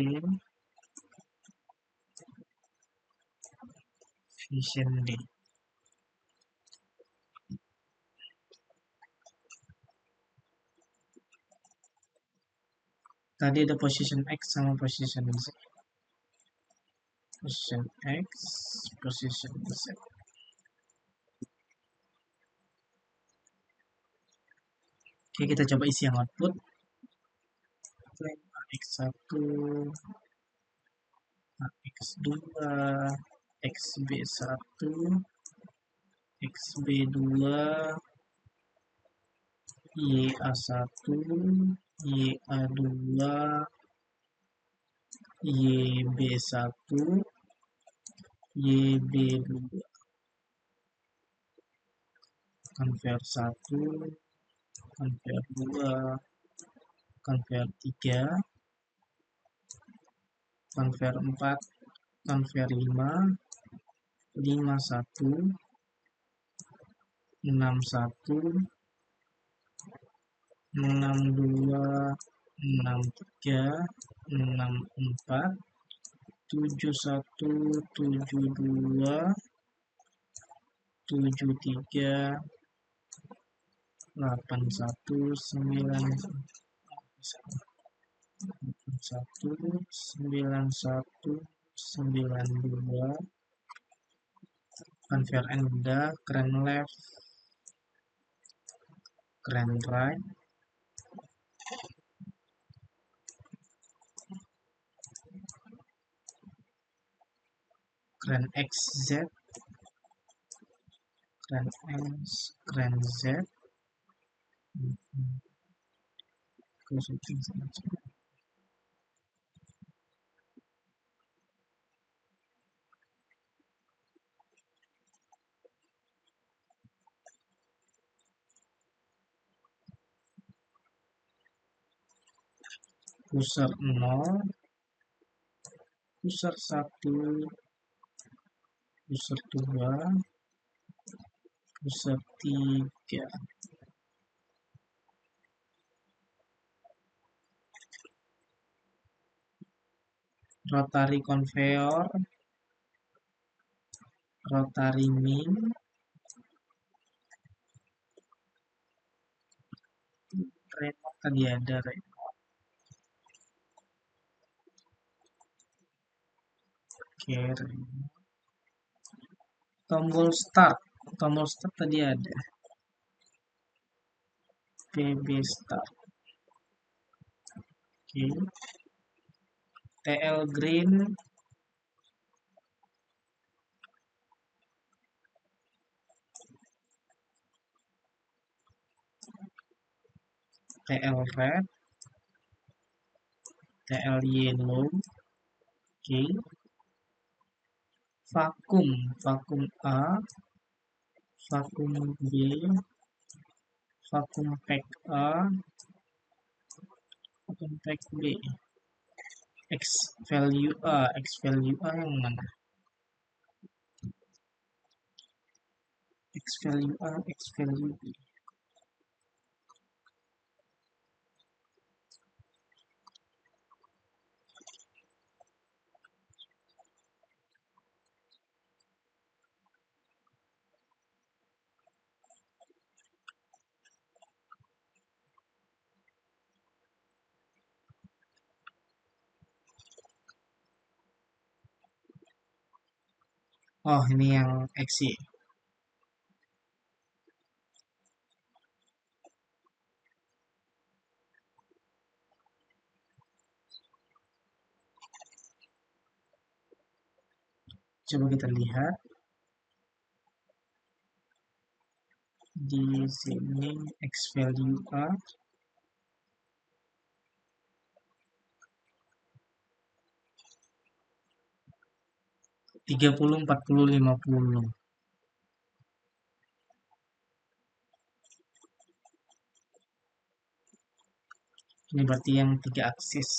vision D. Tadi ada position X sama position Z. Position X, position Z. Oke, kita coba isi yang output. AX1, AX2, XB1, XB2, YA1, YA2, YB1, YB2, convert 1, convert 2, convert 3, convert 4, convert 5, 51, 61, 62, 63, 64, 71, 72, 73, 81, 91, 91, 92, convert N udah, crank left, crank right, crank XZ, crank X, crank Z, pusar 0, pusar 1, pusar 2, pusar 3, rotary conveyor, rotary min, remote tadi ada remote, oke, remote. Tombol start tadi ada, PB start, oke, TL green, TL red, TL yellow, oke, vakum, vakum A, vakum B, vakum pack A, vakum pack B, X value A, X value A yang mana? X value A, X value B. Oh, ini yang X Y. Coba kita lihat di sini X value A 30, 40, 50. Ini berarti yang 3 aksis.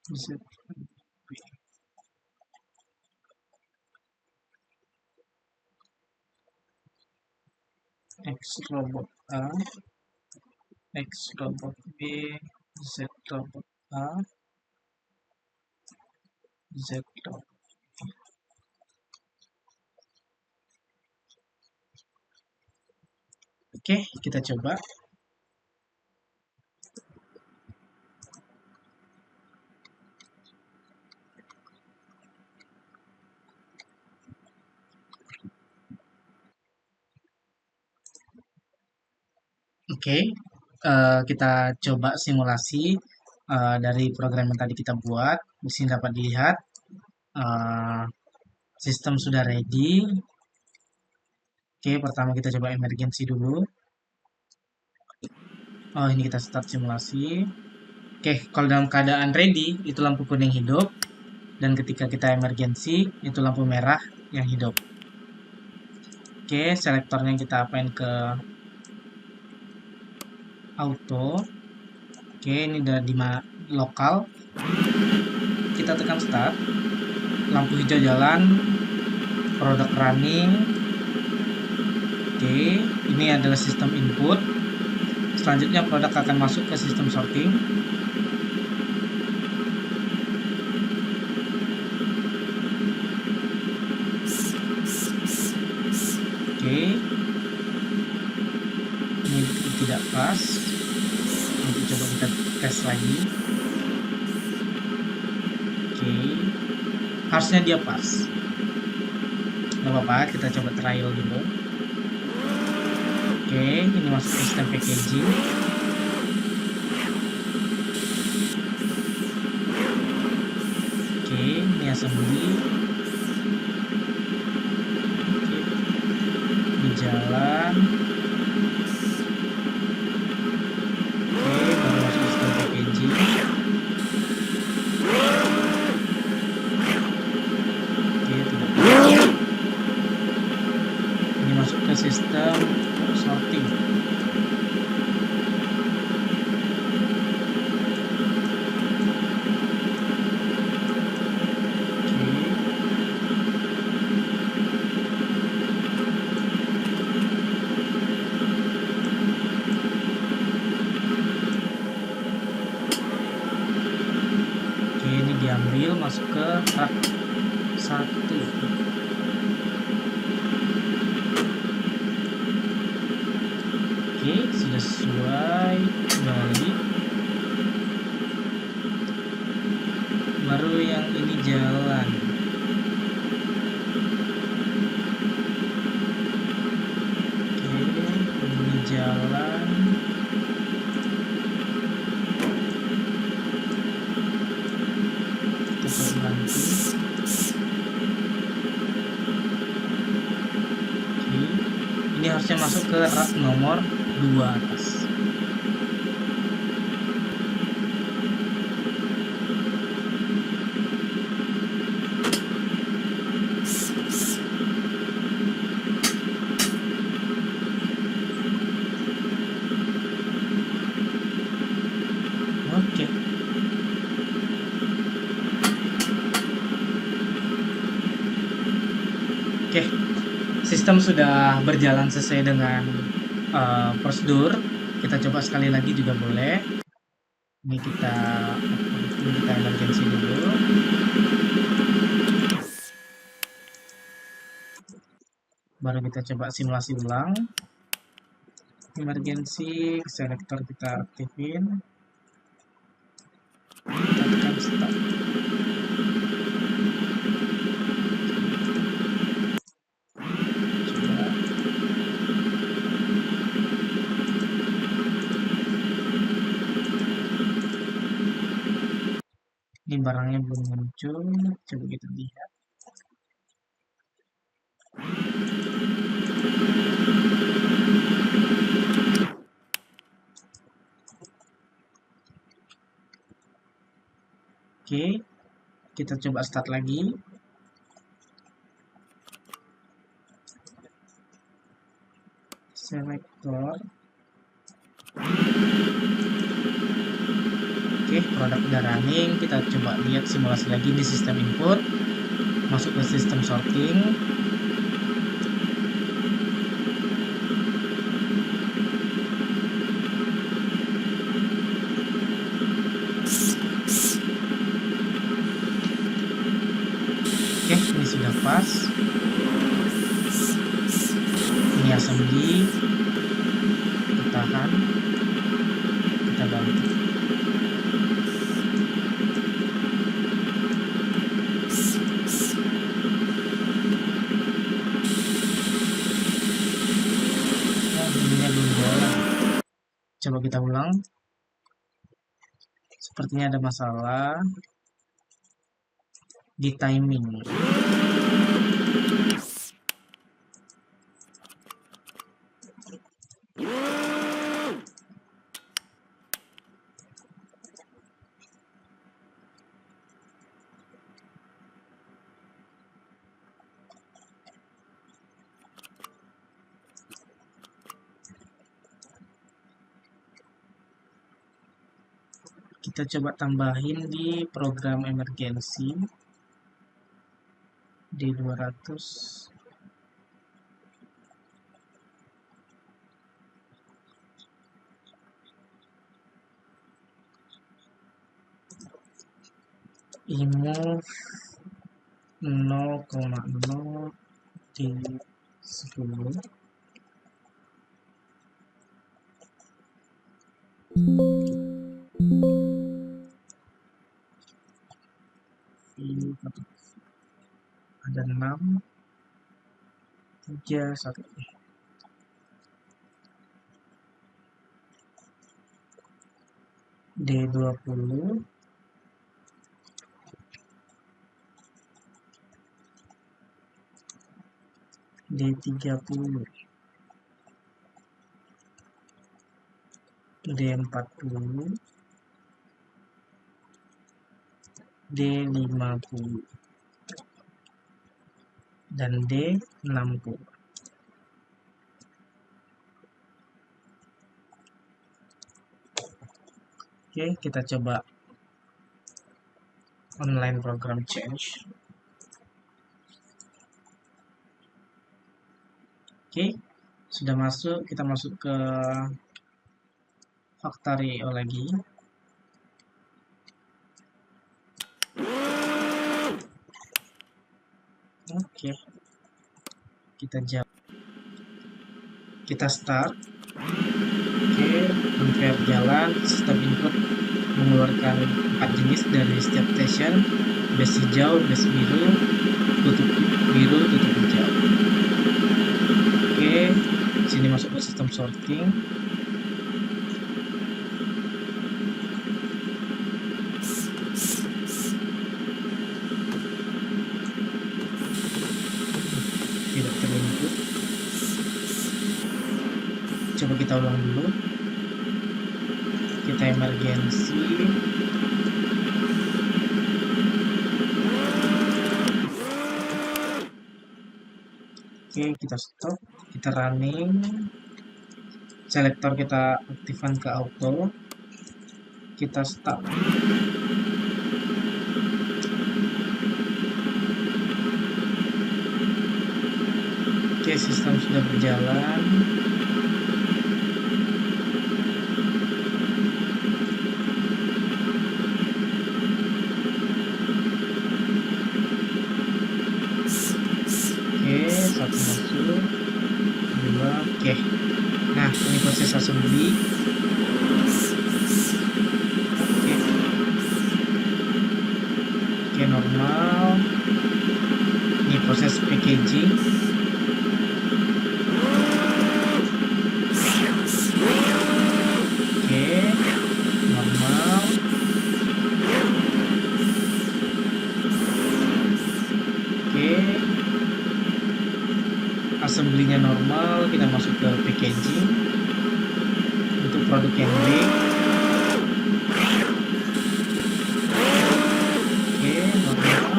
Z, X robot A, X robot B, Z robot A, Z robot. Oke, kita coba. Oke, kita coba simulasi dari program yang tadi kita buat. Di sini dapat dilihat eh, sistem sudah ready. Oke, pertama kita coba emergency dulu. Oh, ini kita start simulasi. Oke, kalau dalam keadaan ready, itu lampu kuning hidup. Dan ketika kita emergency, itu lampu merah yang hidup. Oke, selektornya kita apain ke auto. Oke, ini udah di lokal. Kita tekan start. Lampu hijau jalan. Product running. Oke, ini adalah sistem input. Selanjutnya produk akan masuk ke sistem sorting. Oke, ini tidak pas. Nanti coba kita tes lagi. Oke, harusnya dia pas. Gak apa-apa, kita coba trial dulu. Oke, ini masuk ke sistem packaging. Oke, ini assembly. Oke, ini jalan. Oke, baru masuk ke sistem packaging. Oke, tidak pas. Ini masuk ke sistem sorting. Oke, ini diambil masuk ke rak 1. Oke, sudah sesuai. Balik. Baru yang ini jalan. Oke, ini jalan. Kita berhenti. Oke, ini harusnya masuk ke rak nomor 2 atas. Oke. Oke, sistem sudah berjalan sesuai dengan prosedur. Kita coba sekali lagi juga boleh. Ini kita emergency dulu. Baru kita coba simulasi ulang. Emergency selector kita aktifin. Kita tekan stop. Ini barangnya belum muncul, coba kita lihat. Oke, kita coba start lagi. Selector. Oke, produk udah running. Kita coba lihat simulasi lagi di sistem input. Masuk ke sistem sorting. Oke, ini sudah pas. Ini assembly. Kita tahan. Kita bantu. Ininya belum jalan. Coba kita ulang. Sepertinya ada masalah di timing. Kita coba tambahin di program emergency di 200. Imove 0,0 di 10. Ada 6, 3, 1. D20. D30. D40. D50 dan D60. Oke, kita coba online program change. Oke, sudah masuk. Kita masuk ke Factorio lagi. Oke, kita start. Oke, conveyor jalan. Sistem input mengeluarkan 4 jenis dari setiap station: base hijau, base biru, tutup biru, tutup hijau. Oke, sini masuk ke sistem sorting. Tidak terinput. Coba kita ulang dulu. Kita emergency. Oke, kita stop. Kita running. Selektor kita aktifkan ke auto. Kita stop. Oke, sistem sudah berjalan. packaging. Oke, normal. Oke, assembly-nya normal. Kita masuk ke packaging untuk produk yang B. Oke, normal.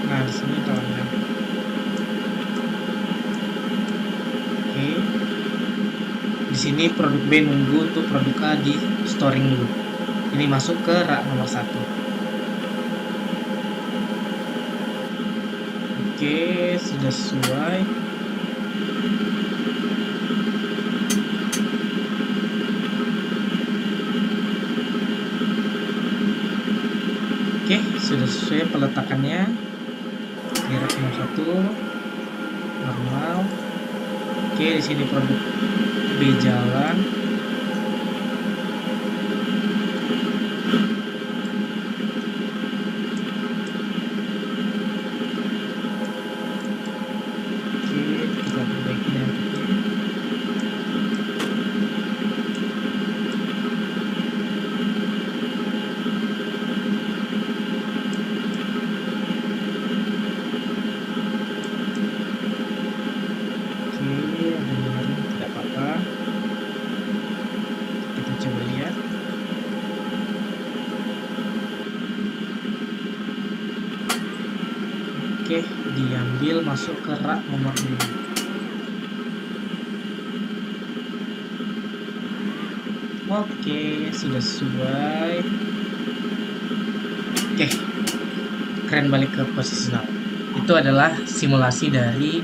Nah, di sini tolongnya. Oke. Di sini produk B nunggu untuk produk A di storing dulu. Ini masuk ke rak nomor 1. Oke, sudah sesuai. Oke, sudah sesuai peletakannya. Di rak nomor 1 normal. Oke, di sini produk B jalan. Oke, kita perbaiki nantinya. Oke, ada miring, tidak apa-apa. Kita coba lihat. Oke, diambil masuk ke rak nomor 5. Oke, sudah sesuai. Oke, keren, balik ke posisi 0. Itu adalah simulasi dari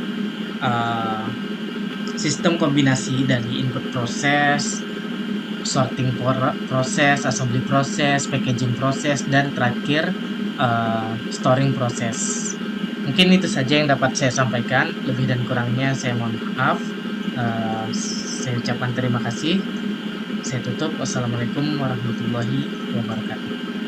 sistem kombinasi dari input proses, sorting proses, assembly proses, packaging proses, dan terakhir storing proses. Mungkin itu saja yang dapat saya sampaikan. Lebih dan kurangnya saya mohon maaf. Saya ucapkan terima kasih. Saya tutup. Wassalamualaikum warahmatullahi wabarakatuh.